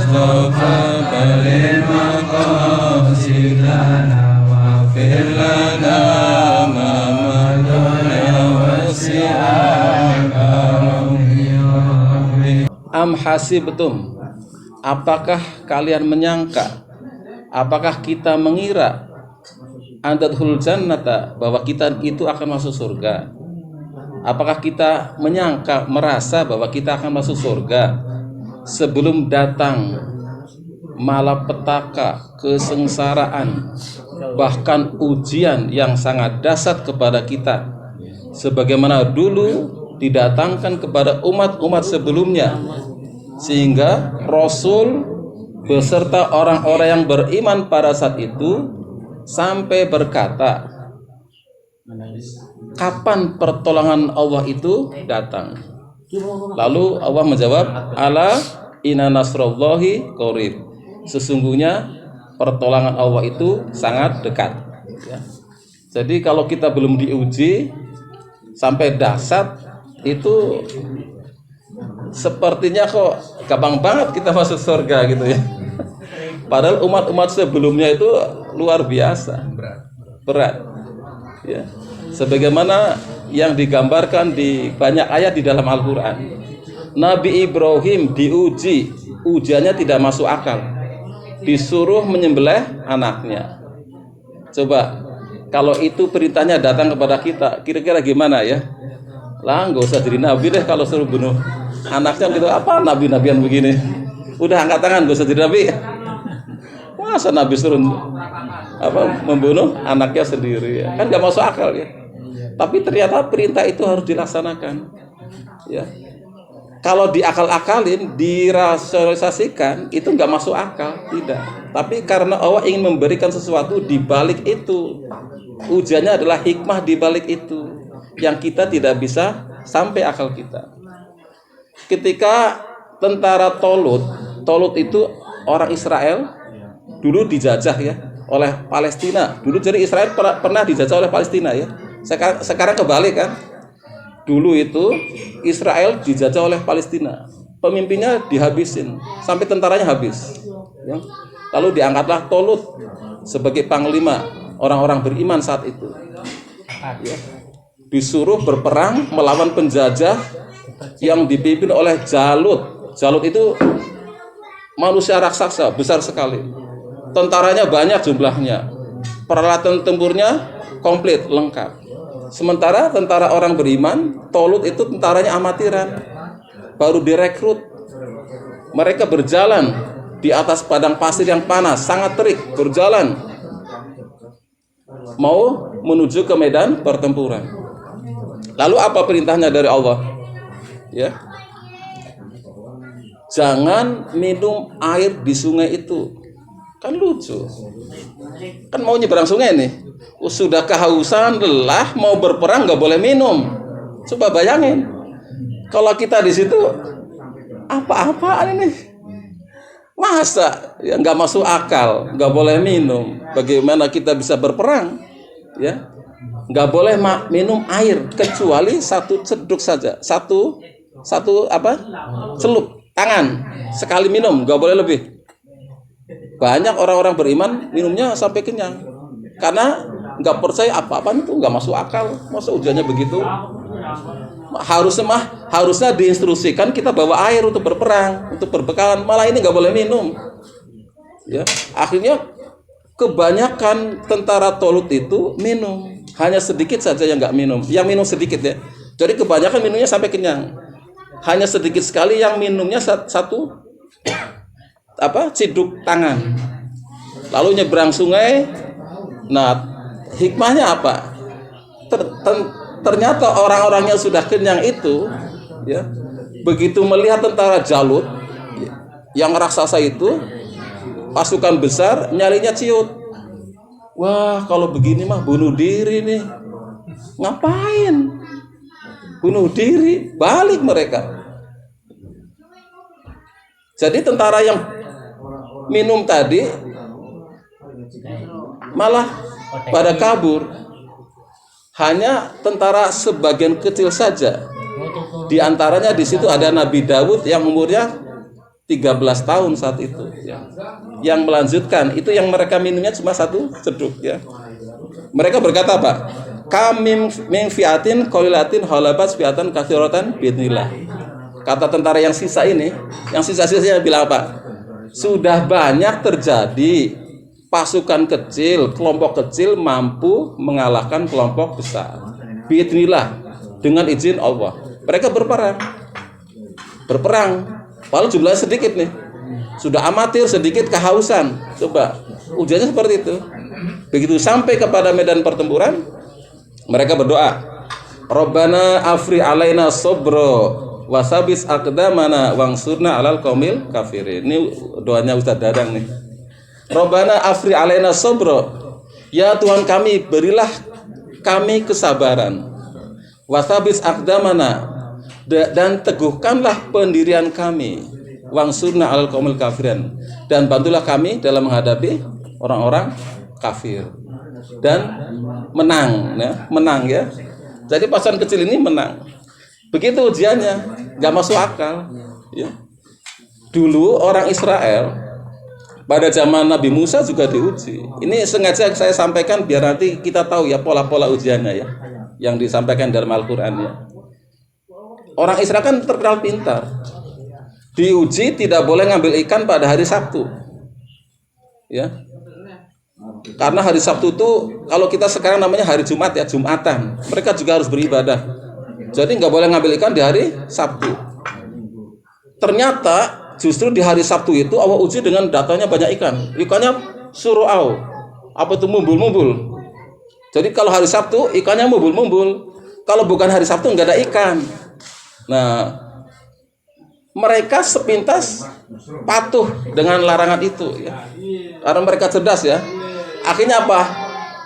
taqabbal maqasidana waghfir lana ma madana Am hasibtum, apakah kalian menyangka, apakah kita mengira andadhul jannata, bahwa kita itu akan masuk surga? Apakah kita menyangka, merasa bahwa kita akan masuk surga sebelum datang malapetaka, kesengsaraan, bahkan ujian yang sangat dahsyat kepada kita, sebagaimana dulu didatangkan kepada umat-umat sebelumnya, sehingga Rasul beserta orang-orang yang beriman pada saat itu sampai berkata, kapan pertolongan Allah itu datang? Lalu Allah menjawab, ala inna nasrallahi qarib, sesungguhnya pertolongan Allah itu sangat dekat. Jadi kalau kita belum diuji sampai dahsyat, itu sepertinya kok gampang banget kita masuk surga gitu ya. Padahal umat-umat sebelumnya itu luar biasa berat ya. Sebagaimana yang digambarkan di banyak ayat di dalam Al-Quran, Nabi Ibrahim diuji, ujiannya tidak masuk akal, disuruh menyembelih anaknya. Coba kalau itu perintahnya datang kepada kita, kira-kira gimana ya? Lah nggak usah jadi nabi deh kalau suruh bunuh anaknya gitu. Apa nabi-nabian begini? Udah angkat tangan, nggak usah jadi nabi. Masa nabi suruh membunuh anaknya sendiri ya? Kan nggak masuk akal ya. Tapi ternyata perintah itu harus dilaksanakan ya. Kalau diakal-akalin, dirasionalisasikan, itu nggak masuk akal, tidak. Tapi karena Allah ingin memberikan sesuatu di balik itu, ujiannya adalah hikmah di balik itu yang kita tidak bisa sampai akal kita. Ketika tentara Tolut itu orang Israel, dulu dijajah ya oleh Palestina. Dulu jadi Israel pernah dijajah oleh Palestina ya. Sekarang kebalik kan. Dulu itu Israel dijajah oleh Palestina. Pemimpinnya dihabisin sampai tentaranya habis. Ya. Lalu diangkatlah Tolut sebagai panglima orang-orang beriman saat itu. Ya. Disuruh berperang melawan penjajah yang dipimpin oleh Jalut. Jalut itu manusia raksasa besar sekali. Tentaranya banyak jumlahnya. Peralatan tempurnya komplit, lengkap. Sementara tentara orang beriman, Tolut itu tentaranya amatiran, baru direkrut. Mereka berjalan di atas padang pasir yang panas, sangat terik, berjalan mau menuju ke medan pertempuran. Lalu apa perintahnya dari Allah? Ya, jangan minum air di sungai itu. Kan lucu. Kan mau nyeberang sungai nih. Sudah kehausan, lelah, mau berperang nggak boleh minum. Coba bayangin. Kalau kita di situ, apa-apaan ini? Masa ya nggak masuk akal, nggak boleh minum. Bagaimana kita bisa berperang? Ya, nggak boleh minum air kecuali satu ceduk saja, satu celup tangan sekali minum, nggak boleh lebih. Banyak orang-orang beriman minumnya sampai kenyang karena nggak percaya apa-apaan itu, nggak masuk akal. Masa ujiannya begitu? Harusnya diinstruksikan kita bawa air untuk berperang, untuk berbekalan. Malah ini nggak boleh minum. Ya, akhirnya kebanyakan tentara Tolut itu minum, hanya sedikit saja yang nggak minum. Yang minum sedikit ya. Jadi kebanyakan minumnya sampai kenyang. Hanya sedikit sekali yang minumnya satu ciduk tangan. Lalu nyebrang sungai. Nah, hikmahnya apa? Ternyata orang-orang yang sudah kenyang itu, ya, begitu melihat tentara Jalut yang raksasa itu, pasukan besar, nyalinya ciut. Wah, kalau begini mah bunuh diri nih. Ngapain? Bunuh diri, balik mereka. Jadi tentara yang minum tadi malah pada kabur. Hanya tentara sebagian kecil saja. Di antaranya di situ ada Nabi Daud yang umurnya 13 tahun saat itu ya. Yang melanjutkan itu yang mereka minumnya cuma 1 ceduk ya. Mereka berkata apa? Kami min fiatin qalilatin halabat fiatan katsiratan biidznillah. Kata tentara yang sisa ini, yang sisa-sisanya bilang apa? Sudah banyak terjadi pasukan kecil, kelompok kecil mampu mengalahkan kelompok besar. Biidznillah, dengan izin Allah. Mereka berperang. Padahal jumlahnya sedikit nih. Sudah amatir, sedikit kehausan. Coba, ujiannya seperti itu. Begitu sampai kepada medan pertempuran, mereka berdoa, Rabbana afri alaina sobro wasabis aqdamana wangsurna alal qaumil kafirin. Ini doanya Ustaz Dadang nih. Rabbana afri alaina sobro. Ya Tuhan kami, berilah kami kesabaran. Wasabis aqdamana, dan teguhkanlah pendirian kami. Wangsurna alal qaumil kafirin, dan bantulah kami dalam menghadapi orang-orang kafir. Dan menang ya. Jadi pasukan kecil ini menang. Begitu ujiannya, nggak masuk akal ya. Dulu orang Israel pada zaman Nabi Musa juga diuji. Ini sengaja saya sampaikan biar nanti kita tahu ya pola-pola ujiannya ya, yang disampaikan dalam Al-Quran ya. Orang Israel kan terkenal pintar. Diuji tidak boleh ngambil ikan pada hari Sabtu. Ya. Karena hari Sabtu itu kalau kita sekarang namanya hari Jumat ya, Jumatan. Mereka juga harus beribadah. Jadi nggak boleh ngambil ikan di hari Sabtu. Ternyata justru di hari Sabtu itu Allah uji dengan datanya banyak ikan. Ikannya suru'au. Apa itu mumbul-mumbul. Jadi kalau hari Sabtu ikannya mumbul-mumbul. Kalau bukan hari Sabtu nggak ada ikan. Nah, mereka sepintas patuh dengan larangan itu ya. Karena mereka cerdas ya. Akhirnya apa?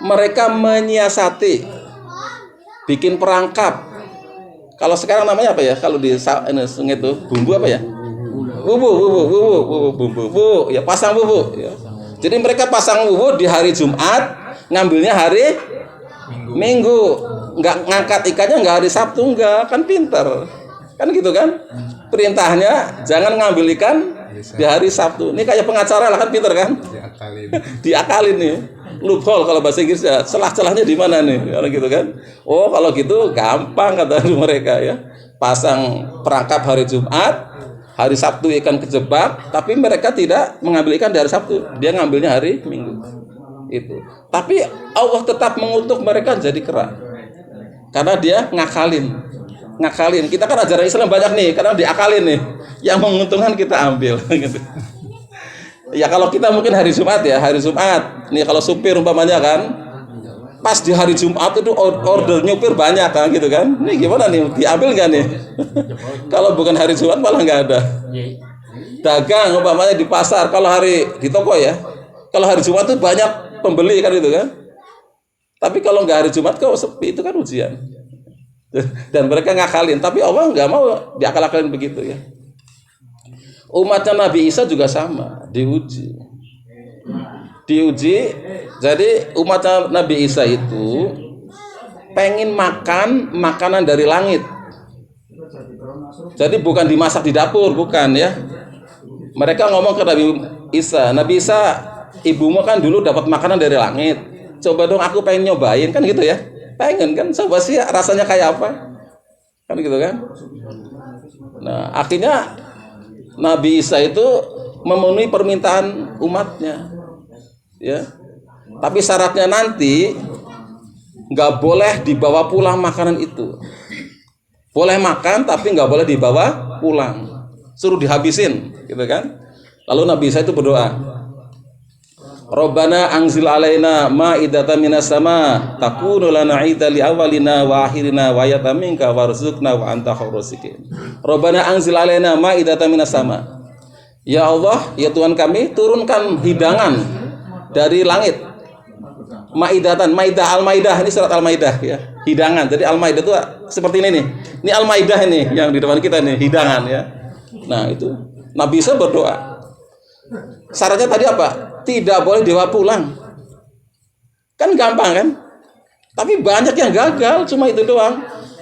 Mereka menyiasati, bikin perangkap. Kalau sekarang namanya apa ya? Kalau di sungai itu bumbu apa ya? Bumbu. Ya pasang bumbu. Ya. Jadi mereka pasang bumbu di hari Jumat, ngambilnya hari Minggu. Nggak ngangkat ikannya nggak hari Sabtu, nggak, kan pinter. Kan gitu kan? Perintahnya jangan ngambil ikan di hari Sabtu. Ini kayak pengacara lah, kan pinter kan? Diakalin nih. Loophole kalau bahasa Inggris ya. Celah-celahnya di mana nih? Kalau gitu kan? Oh, kalau gitu gampang kata mereka ya. Pasang perangkap hari Jumat, hari Sabtu ikan kejebak, tapi mereka tidak mengambil ikan di hari Sabtu. Dia ngambilnya hari Minggu. Itu. Tapi Allah tetap mengutuk mereka jadi kera. Karena dia ngakalin. Kita kan ajaran Islam banyak nih, karena diakalin nih. Yang menguntungkan kita ambil gitu. Ya kalau kita mungkin hari Jumat ya, hari Jumat. Nih kalau supir umpamanya kan, pas di hari Jumat itu order nyupir banyak kan gitu kan. Ini gimana nih, diambil nggak nih? Kalau bukan hari Jumat malah nggak ada. Dagang umpamanya di pasar, kalau hari di toko ya. Kalau hari Jumat itu banyak pembeli kan gitu kan. Tapi kalau nggak hari Jumat kok sepi, itu kan ujian. Dan mereka ngakalin, tapi Allah nggak mau diakal-akalin begitu ya. Umatnya Nabi Isa juga sama, diuji. Jadi umatnya Nabi Isa itu pengen makan makanan dari langit. Jadi bukan dimasak di dapur, bukan ya. Mereka ngomong ke Nabi Isa, ibumu kan dulu dapat makanan dari langit. Coba dong aku pengen nyobain, kan gitu ya. Pengen kan, coba sih rasanya kayak apa. Kan gitu kan. Nah, akhirnya Nabi Isa itu memenuhi permintaan umatnya, ya. Tapi syaratnya nanti nggak boleh dibawa pulang makanan itu. Boleh makan, tapi nggak boleh dibawa pulang. Suruh dihabisin, gitu kan? Lalu Nabi Isa itu berdoa, Rabbana anzil alaina ma'idatan minas sama takunu lana 'ida li awwalina wa akhirina wa ayatan minka warzuqna wa anta khairuz raziqin. Rabbana anzil alaina ma'idatan minas sama. Ya Allah, ya Tuhan kami, turunkan hidangan dari langit. Ma'idatan, Maidah, Al-Maidah, ini surat Al-Maidah ya. Hidangan. Jadi Al-Maidah itu seperti ini nih. Ini Al-Maidah ini yang di depan kita nih, hidangan ya. Nah, itu Nabi Isa berdoa. Syaratnya tadi apa? Tidak boleh dibawa pulang. Kan gampang kan? Tapi banyak yang gagal, cuma itu doang.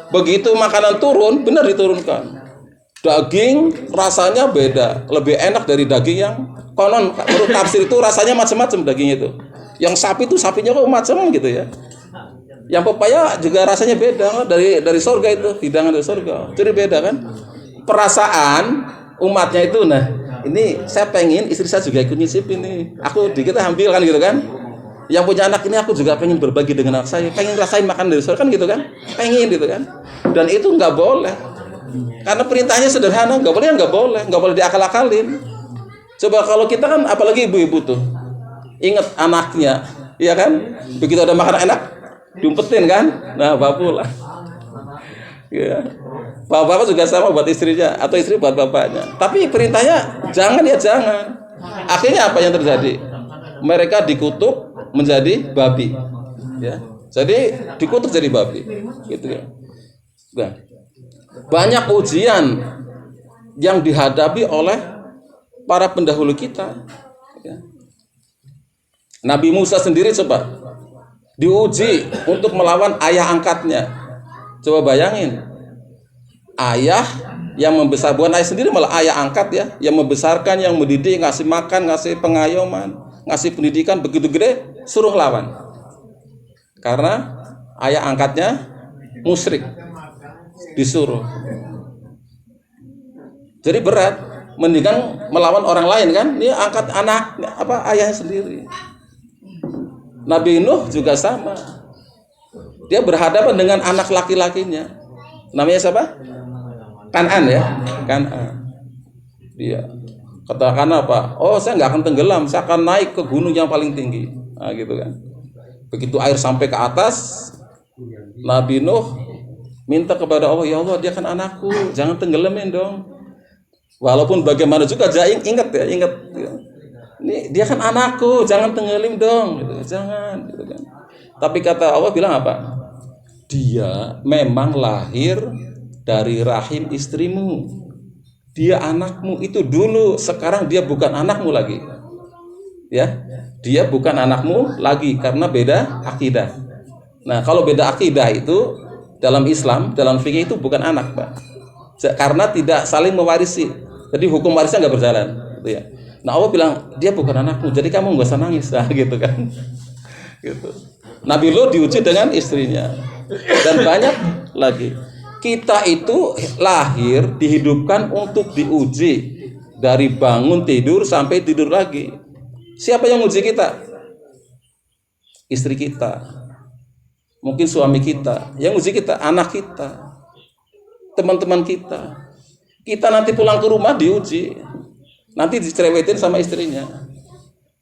Begitu makanan turun, benar diturunkan. Daging rasanya beda, lebih enak dari daging yang konon menurut tafsir itu rasanya macam-macam daging itu. Yang sapi itu sapinya kok macam gitu ya. Yang pepaya juga rasanya beda dari surga itu, hidangan dari surga. Jadi beda kan? Perasaan umatnya itu, nah ini saya pengen istri saya juga ikut nyicipin nih. Aku dikit ambil kan gitu kan. Yang punya anak ini aku juga pengen berbagi dengan anak saya, pengen rasain makan dari surga kan gitu kan? Pengen gitu kan? Dan itu nggak boleh. Karena perintahnya sederhana, nggak boleh diakal-akalin. Coba kalau kita kan, apalagi ibu-ibu tuh, ingat anaknya, ya kan? Begitu ada makanan enak, diumpetin kan? Nah, bapulah. Ya. Bapak juga sama buat istrinya, atau istri buat bapaknya. Tapi perintahnya jangan ya jangan. Akhirnya apa yang terjadi? Mereka dikutuk menjadi babi. Ya. Jadi dikutuk jadi babi, gitu ya. Nah, banyak ujian yang dihadapi oleh para pendahulu kita. Ya. Nabi Musa sendiri coba diuji untuk melawan ayah angkatnya. Coba bayangin, ayah yang membesar, bukan ayah sendiri, malah ayah angkat ya, yang membesarkan, yang mendidik, ngasih makan, ngasih pengayoman, ngasih pendidikan begitu gede, suruh lawan. Karena ayah angkatnya musyrik, disuruh. Jadi berat, mendingan melawan orang lain kan? Ini angkat anak ayahnya sendiri. Nabi Nuh juga sama. Dia berhadapan dengan anak laki-lakinya. Namanya siapa? Kan'an ya, Kan'an. Dia katakan apa? Oh, saya nggak akan tenggelam, saya akan naik ke gunung yang paling tinggi. Nah, gitu kan. Begitu air sampai ke atas, Nabi Nuh minta kepada Allah, ya Allah, dia kan anakku, jangan tenggelamin dong. Walaupun bagaimana juga, ingat. Ini dia kan anakku, jangan tenggelim dong, gitu. Jangan, gitu kan. Tapi kata Allah bilang apa? Dia memang lahir dari rahim istrimu. Dia anakmu itu dulu, sekarang dia bukan anakmu lagi. Ya, dia bukan anakmu lagi karena beda akidah. Nah, kalau beda akidah itu dalam Islam, dalam fikih itu bukan anak, Pak. Karena tidak saling mewarisi. Jadi hukum warisnya nggak berjalan, gitu ya. Nah, Allah bilang dia bukan anakmu, jadi kamu nggak usah nangis, nah, gitu kan. Gitu. Nabi Lut diuji dengan istrinya, dan banyak lagi. Kita itu lahir, dihidupkan untuk diuji, dari bangun tidur sampai tidur lagi. Siapa yang uji kita? Istri kita, mungkin suami kita. Yang uji kita, anak kita, teman-teman kita. Kita nanti pulang ke rumah diuji, nanti dicerewetin sama istrinya,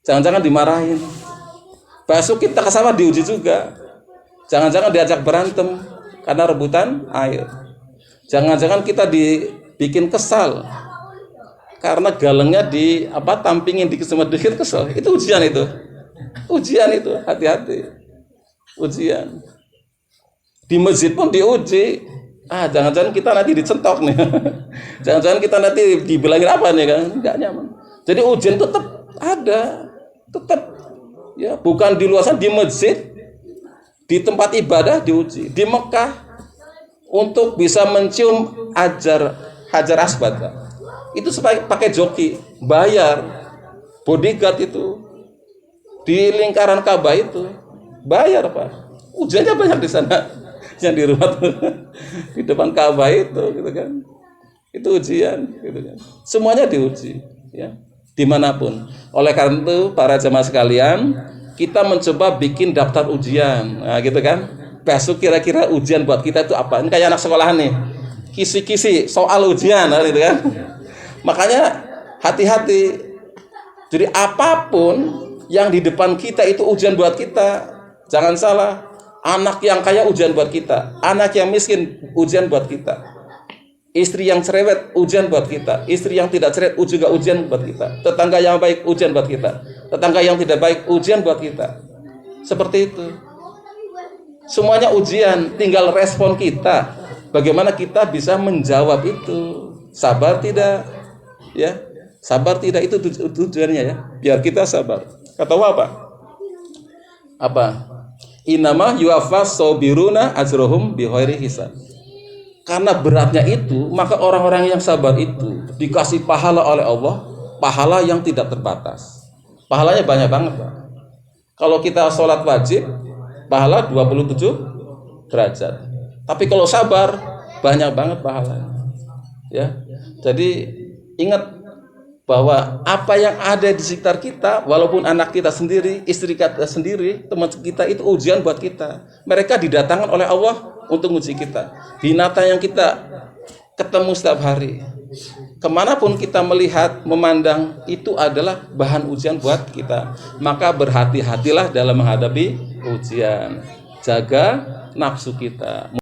jangan-jangan dimarahin. Besok kita ke sawah diuji juga, jangan-jangan diajak berantem karena rebutan air. Jangan-jangan kita dibikin kesal karena galengnya tampingin dikit kesel. Itu ujian itu. Hati-hati. Ujian. Di masjid pun diuji. Jangan-jangan kita nanti dicentok nih. Jangan-jangan kita nanti dibilangin apa nih kan? Enggak nyaman. Jadi ujian tetap ada. Tetap ya, bukan di luar sana, di masjid, di tempat ibadah diuji. Di Mekah untuk bisa mencium hajar aswad. Itu pakai joki, bayar. Bodyguard itu di lingkaran Ka'bah itu bayar, Pak. Ujiannya banyak di sana. Yang di rumah tuh, di depan Ka'bah itu, gitu kan. Itu ujian, gitu kan. Semuanya diuji, ya, dimanapun. Oleh karena itu, para jemaah sekalian, kita mencoba bikin daftar ujian, nah, gitu kan. Besok kira-kira ujian buat kita itu apa? Ini kayak anak sekolahan nih, kisi-kisi soal ujian, gitu kan. Makanya hati-hati. Jadi apapun yang di depan kita itu ujian buat kita, jangan salah. Anak yang kaya ujian buat kita, anak yang miskin ujian buat kita, istri yang cerewet ujian buat kita, istri yang tidak cerewet juga ujian buat kita, tetangga yang baik ujian buat kita, tetangga yang tidak baik ujian buat kita. Seperti itu. Semuanya ujian, tinggal respon kita. Bagaimana kita bisa menjawab itu? Sabar tidak? Ya, sabar tidak, itu tujuannya ya. Biar kita sabar. Kata apa? Innama yuwaffas sabiruna ajrohum bighairi hisab. karena beratnya itu, maka orang-orang yang sabar itu dikasih pahala oleh Allah, pahala yang tidak terbatas. Pahalanya banyak banget, Pak. Kalau kita sholat wajib, pahala 27 derajat. Tapi kalau sabar, banyak banget pahalanya. Ya. Jadi ingat bahwa apa yang ada di sekitar kita, walaupun anak kita sendiri, istri kita sendiri, teman kita, itu ujian buat kita. Mereka didatangkan oleh Allah untuk uji kita. Binatang yang kita ketemu setiap hari, kemanapun kita melihat, memandang, itu adalah bahan ujian buat kita. Maka berhati-hatilah dalam menghadapi ujian. Jaga nafsu kita.